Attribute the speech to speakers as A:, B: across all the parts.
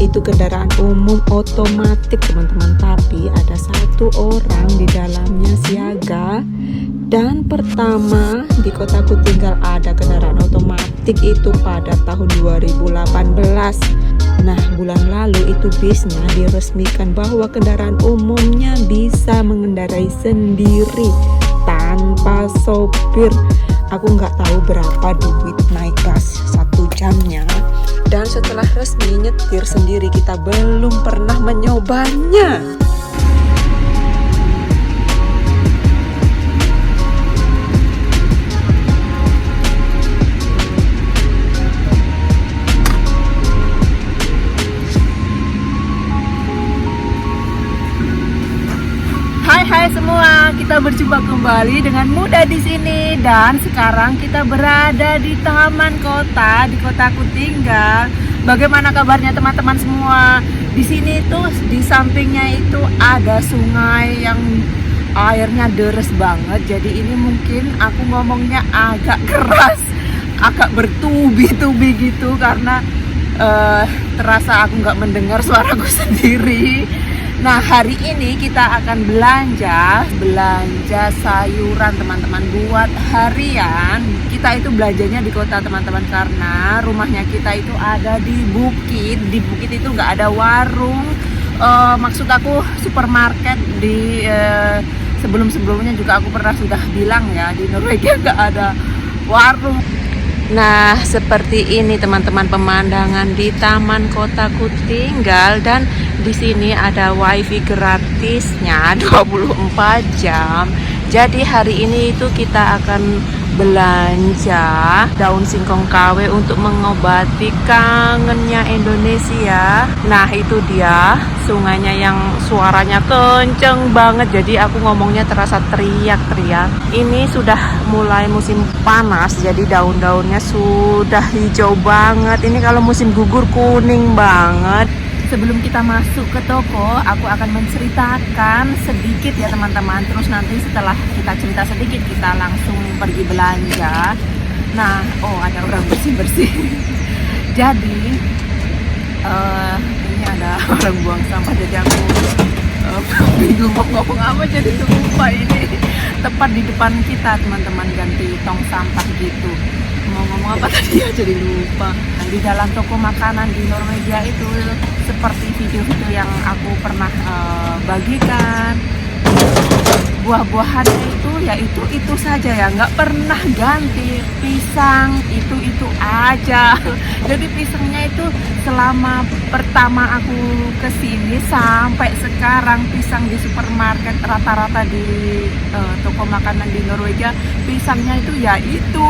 A: itu kendaraan umum otomatis teman-teman, tapi ada satu orang di dalamnya siaga. Dan pertama di kotaku tinggal ada kendaraan otomatis itu pada tahun 2018. Nah, bulan lalu itu bisnya diresmikan bahwa kendaraan umumnya bisa mengendarai sendiri tanpa sopir. Aku nggak tahu berapa duit naik bus 1 jamnya. Dan setelah resmi nyetir sendiri, kita belum pernah menyobanya.
B: Hai semua, kita berjumpa kembali dengan Muda di sini dan sekarang kita berada di taman kota di kotaku tinggal. Bagaimana kabarnya teman-teman semua? Di sini tuh di sampingnya itu ada sungai yang airnya deres banget. Jadi ini mungkin aku ngomongnya agak keras, agak bertubi-tubi gitu karena terasa aku nggak mendengar suaraku sendiri. Nah, hari ini kita akan belanja sayuran teman-teman buat harian. Kita itu belanjanya di kota teman-teman karena rumahnya kita itu ada di bukit. Di bukit itu nggak ada warung. Maksud aku supermarket di sebelum-sebelumnya juga aku pernah sudah bilang ya, di Norwegia nggak ada warung. Nah, seperti ini teman-teman pemandangan di taman kotaku tinggal, dan di sini ada wifi gratisnya 24 jam. Jadi hari ini itu kita akan belanja daun singkong KW untuk mengobati kangennya Indonesia. Nah, itu dia sungainya yang suaranya kenceng banget, jadi aku ngomongnya terasa teriak-teriak. Ini sudah mulai musim panas, jadi daun-daunnya sudah hijau banget. Ini kalau musim gugur kuning banget. Sebelum kita masuk ke toko, aku akan menceritakan sedikit ya teman-teman. Terus nanti setelah kita cerita sedikit, kita langsung pergi belanja. Nah, ada orang bersih-bersih. Jadi, ini ada orang buang sampah. Jadi aku bingung mau ngomong apa, jadi lupa ini. Tepat di depan kita teman-teman, ganti tong sampah gitu. Mau ngomong apa tadi ya, jadi lupa. Di dalam toko makanan di Norwegia itu seperti video-video yang aku pernah bagikan, buah-buahannya itu ya itu saja ya, nggak pernah ganti. Pisang itu aja. Jadi pisangnya itu selama pertama aku kesini sampai sekarang, pisang di supermarket rata-rata di toko makanan di Norwegia, pisangnya itu ya itu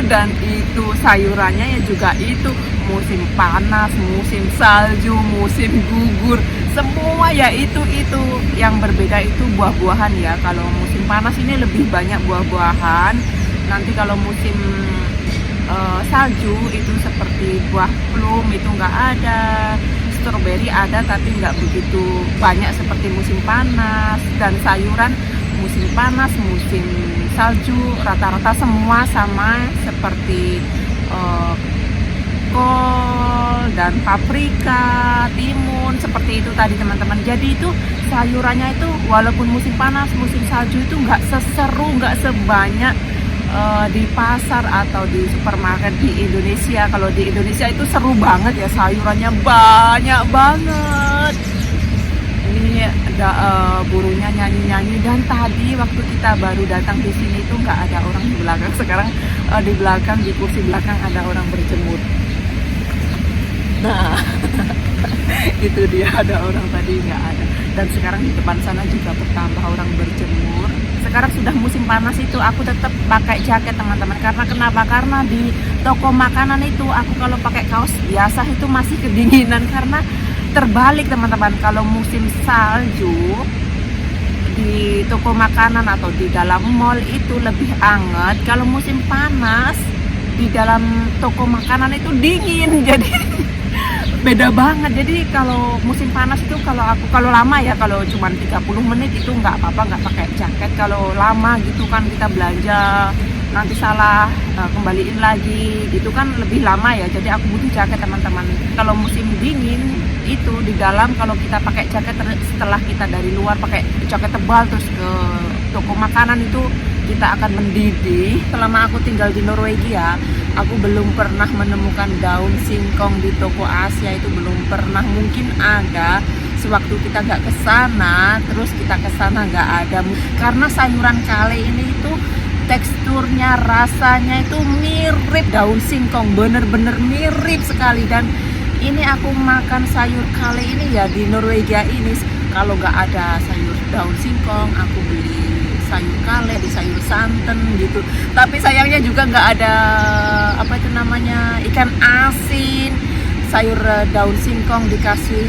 B: dan itu, sayurannya ya juga itu. Musim panas, musim salju, musim gugur, semua ya itu. Yang berbeda itu buah-buahan ya. Kalau musim panas ini lebih banyak buah-buahan. Nanti kalau musim salju itu seperti buah plum itu nggak ada. Strawberry ada tapi nggak begitu banyak seperti musim panas. Dan sayuran musim panas, musim salju rata-rata semua sama seperti kol dan paprika, timun, seperti itu tadi teman-teman. Jadi itu sayurannya itu walaupun musim panas, musim salju itu nggak seseru, nggak sebanyak di pasar atau di supermarket di Indonesia. Kalau di Indonesia itu seru banget ya, sayurannya banyak banget. Ini ada burungnya nyanyi-nyanyi. Dan tadi waktu kita baru datang di sini itu nggak ada orang di belakang. Sekarang di belakang, di kursi belakang ada orang berjemur. Nah, itu dia, ada orang tadi nggak ada. Dan sekarang di depan sana juga bertambah orang berjemur. Sekarang sudah musim panas itu aku tetap pakai jaket teman-teman. Karena kenapa? Karena di toko makanan itu aku kalau pakai kaos biasa itu masih kedinginan. Karena terbalik teman-teman, kalau musim salju di toko makanan atau di dalam mall itu lebih hangat. Kalau musim panas di dalam toko makanan itu dingin. Jadi beda banget. Jadi kalau musim panas itu kalau lama ya, kalau cuma 30 menit itu nggak apa-apa, nggak pakai jaket. Kalau lama gitu kan kita belanja nanti salah kembaliin lagi gitu kan lebih lama ya, jadi aku butuh jaket teman-teman. Kalau musim dingin dalam kalau kita pakai jaket, setelah kita dari luar pakai jaket tebal terus ke toko makanan itu kita akan mendidih. Selama aku tinggal di Norwegia, aku belum pernah menemukan daun singkong di toko Asia, itu belum pernah. Mungkin ada sewaktu kita nggak ke sana, terus kita ke sana nggak ada. Karena sayuran kale ini itu teksturnya, rasanya itu mirip daun singkong, bener-bener mirip sekali. Dan ini aku makan sayur kale ini ya di Norwegia ini, kalau nggak ada sayur daun singkong, aku beli sayur kale, di sayur santan gitu. Tapi sayangnya juga nggak ada apa itu namanya ikan asin. Sayur daun singkong dikasih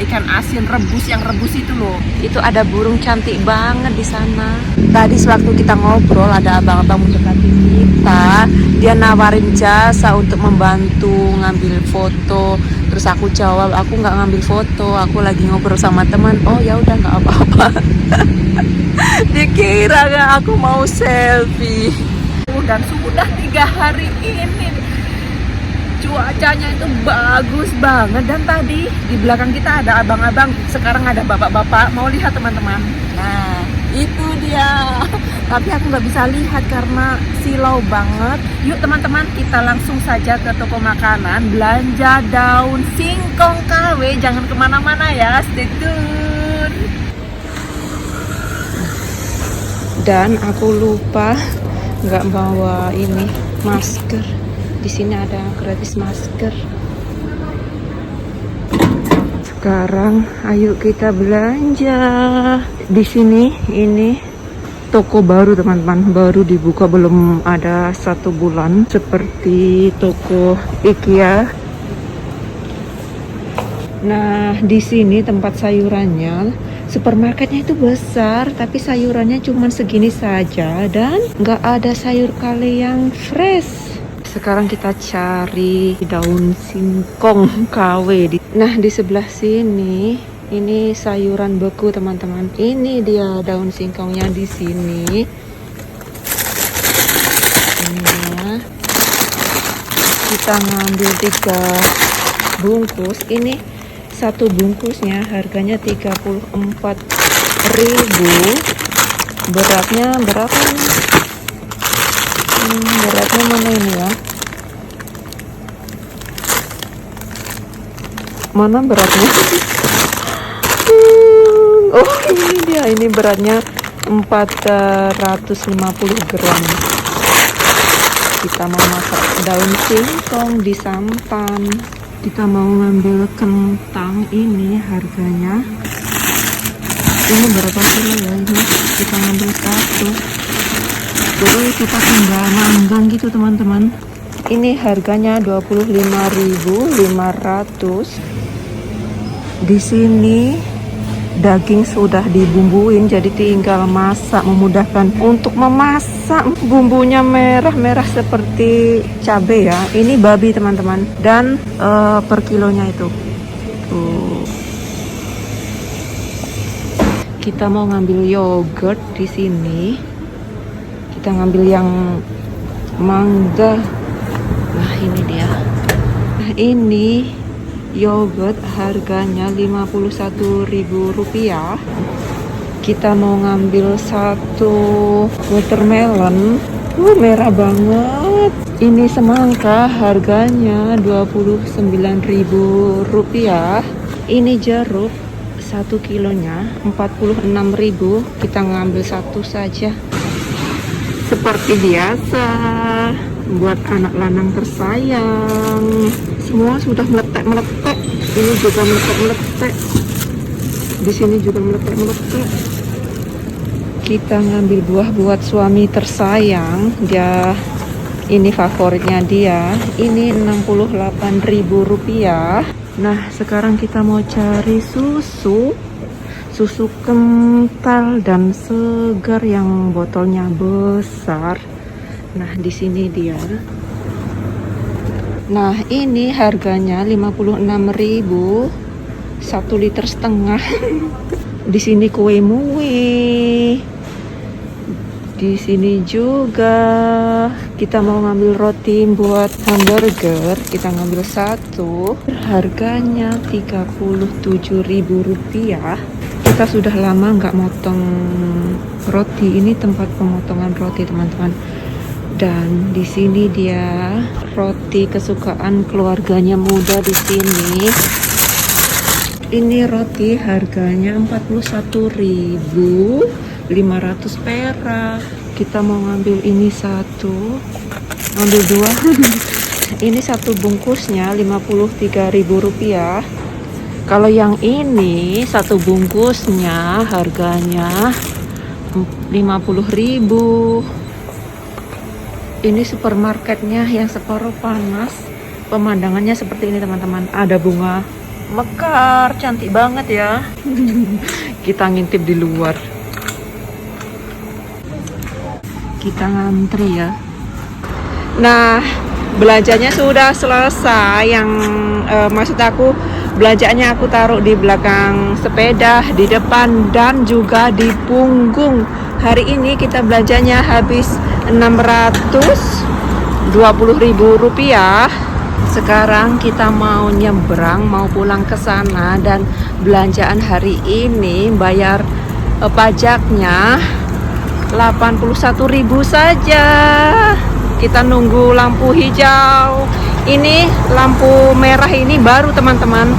B: ikan asin rebus, yang rebus itu loh. Itu ada burung cantik banget di sana. Tadi sewaktu kita ngobrol ada abang-abang mendekati kita, dia nawarin jasa untuk membantu ngambil foto. Terus aku jawab, aku nggak ngambil foto, aku lagi ngobrol sama teman. Oh ya udah, nggak apa-apa. Dikira nggak aku mau selfie. Dan sudah 3 hari ini cuacanya itu bagus banget. Dan tadi di belakang kita ada abang-abang, sekarang ada bapak-bapak. Mau lihat teman-teman? Nah itu dia. Tapi aku nggak bisa lihat karena silau banget. Yuk teman-teman, kita langsung saja ke toko makanan belanja daun singkong KW. Jangan kemana-mana ya, stay tune. Dan aku lupa nggak bawa ini masker. Di sini ada gratis masker. Sekarang ayo kita belanja. Di sini ini toko baru teman-teman, baru dibuka, belum ada 1 bulan, seperti toko IKEA. Nah di sini tempat sayurannya, supermarketnya itu besar, tapi sayurannya cuma segini saja dan nggak ada sayur kale yang fresh. Sekarang kita cari daun singkong KW. Nah di sebelah sini ini sayuran beku teman-teman. Ini dia daun singkongnya di sini. Ini ya. Kita ngambil 3 bungkus. Ini 1 bungkusnya harganya 34.000. Beratnya berapa nih? Beratnya mana ini ya? Mana beratnya? Oh ini dia, ini beratnya 450 gram. Kita mau masak daun singkong di sampan. Kita mau ngambil kentang, ini harganya. Ini berapa kilo ya ini? Kita ngambil 1. Jadi kita tinggal manggang gitu teman-teman. Ini harganya 25.500. Di sini daging sudah dibumbuin, jadi tinggal masak, memudahkan untuk memasak. Bumbunya merah-merah seperti cabai ya. Ini babi teman-teman. Dan per kilonya itu. Tuh. Kita mau ngambil yogurt di sini. Kita ngambil yang mangga. Nah ini dia. Nah ini yogurt harganya Rp51.000. Kita mau ngambil 1 watermelon. Merah banget. Ini semangka harganya Rp29.000. Ini jeruk 1 kilonya 46.000. Kita ngambil 1 saja. Seperti biasa, buat anak lanang tersayang. Semua sudah meletek-meletek. Ini juga meletek-meletek. Di sini juga meletek-meletek. Kita ngambil buah buat suami tersayang. Dia ini favoritnya dia. Ini Rp68.000. Nah, sekarang kita mau cari susu kental dan segar yang botolnya besar. Nah, di sini dia. Nah, ini harganya 56.000. 1,5 liter. Di sini kue mue.
A: Di sini juga kita mau ngambil roti buat hamburger. Kita ngambil satu. Harganya Rp37.000. Kita sudah lama nggak motong roti. Ini tempat pemotongan roti, teman-teman. Dan di sini dia roti kesukaan keluarganya Muda di sini. Ini roti harganya 41.500 perak. Kita mau ngambil ini satu, ngambil dua. Ini satu bungkusnya Rp53.000. Kalau yang ini satu bungkusnya harganya 50.000. Ini supermarketnya yang separuh panas. Pemandangannya seperti ini, teman-teman. Ada bunga mekar, cantik banget ya. Kita ngintip di luar. Kita ngantri ya. Nah, belanjanya sudah selesai. Yang maksud aku, belanjaannya aku taruh di belakang sepeda, di depan, dan juga di punggung. Hari ini kita belanjanya habis Rp620.000. Sekarang kita mau nyebrang, mau pulang ke sana, dan belanjaan hari ini bayar pajaknya 81.000 saja. Kita nunggu lampu hijau. Ini lampu merah ini baru, teman-teman.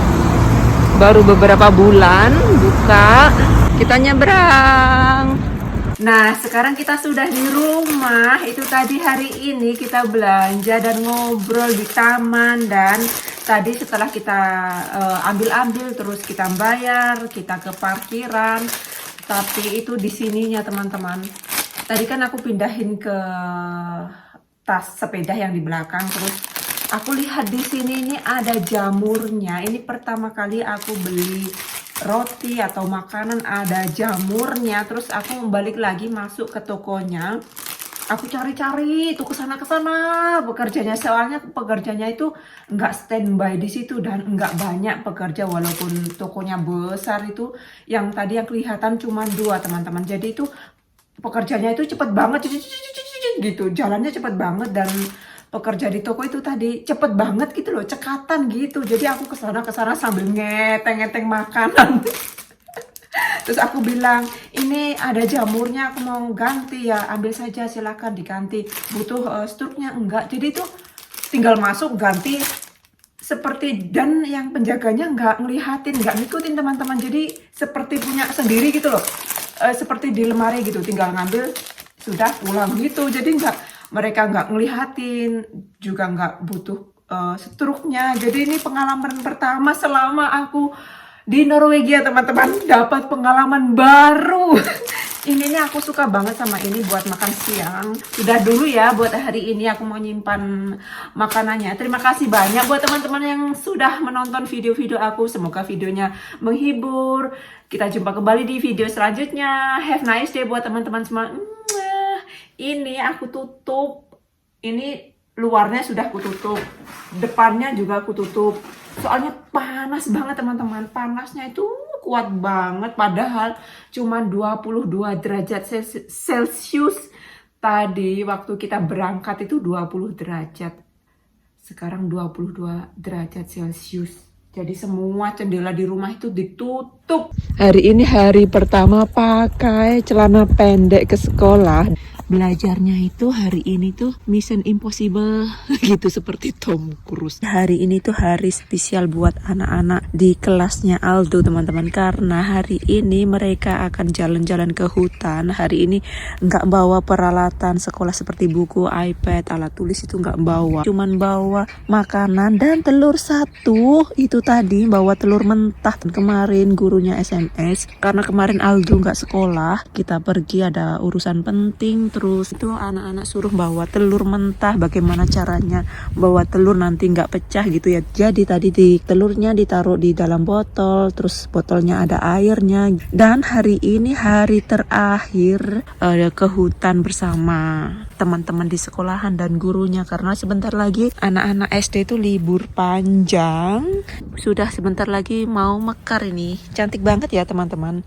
A: Baru beberapa bulan buka. Kita nyebrang. Nah, sekarang kita sudah di rumah. Itu tadi hari ini kita belanja dan ngobrol di taman. Dan tadi setelah kita ambil-ambil, terus kita bayar, kita ke parkiran. Tapi itu di sininya, teman-teman. Tadi kan aku pindahin ke tas sepeda yang di belakang. Terus aku lihat di sini ini ada jamurnya. Ini pertama kali aku beli roti atau makanan ada jamurnya. Terus aku balik lagi masuk ke tokonya, aku cari-cari itu kesana pekerjanya. Soalnya pekerjanya itu nggak standby di situ dan nggak banyak pekerja, walaupun tokonya besar. Itu yang tadi yang kelihatan cuma 2, teman-teman. Jadi itu pekerjanya itu cepet banget gitu, jalannya cepet banget. Dan pekerja di toko itu tadi cepet banget gitu loh, cekatan gitu. Jadi aku kesana sambil ngeteng makanan. Terus aku bilang, ini ada jamurnya, aku mau ganti ya, ambil saja, silakan diganti. Butuh struknya enggak? Jadi itu tinggal masuk ganti seperti, dan yang penjaganya nggak ngelihatin, nggak ngikutin, teman-teman. Jadi seperti punya sendiri gitu loh, seperti di lemari gitu, tinggal ngambil sudah pulang gitu. Jadi mereka nggak ngelihatin, juga nggak butuh struknya. Jadi ini pengalaman pertama selama aku di Norwegia, teman-teman. Dapat pengalaman baru. Ini aku suka banget sama ini buat makan siang. Sudah dulu ya, buat hari ini aku mau nyimpan makanannya. Terima kasih banyak buat teman-teman yang sudah menonton video-video aku. Semoga videonya menghibur. Kita jumpa kembali di video selanjutnya. Have nice day buat teman-teman semua. Ini aku tutup. Ini luarnya sudah aku tutup, depannya juga aku tutup. Soalnya panas banget, teman-teman. Panasnya itu kuat banget. Padahal cuma 22 derajat Celcius. Tadi waktu kita berangkat itu 20 derajat. Sekarang 22 derajat Celcius. Jadi semua jendela di rumah itu ditutup. Hari ini hari pertama pakai celana pendek ke sekolah. Belajarnya itu hari ini tuh Mission Impossible gitu, seperti Tom Cruise. Hari ini tuh hari spesial buat anak-anak di kelasnya Aldo, teman-teman. Karena hari ini mereka akan jalan-jalan ke hutan. Hari ini nggak bawa peralatan sekolah seperti buku, iPad, alat tulis itu nggak bawa. Cuman bawa makanan dan telur satu. Itu tadi bawa telur mentah. Kemarin gurunya SMS, karena kemarin Aldo nggak sekolah, kita pergi ada urusan penting. Terus itu anak-anak suruh bawa telur mentah. Bagaimana caranya bawa telur nanti nggak pecah gitu ya. Jadi tadi telurnya ditaruh di dalam botol, terus botolnya ada airnya. Dan hari ini hari terakhir ke hutan bersama teman-teman di sekolahan dan gurunya, karena sebentar lagi anak-anak SD itu libur panjang. Sudah sebentar lagi mau mekar ini. Cantik banget ya, teman-teman.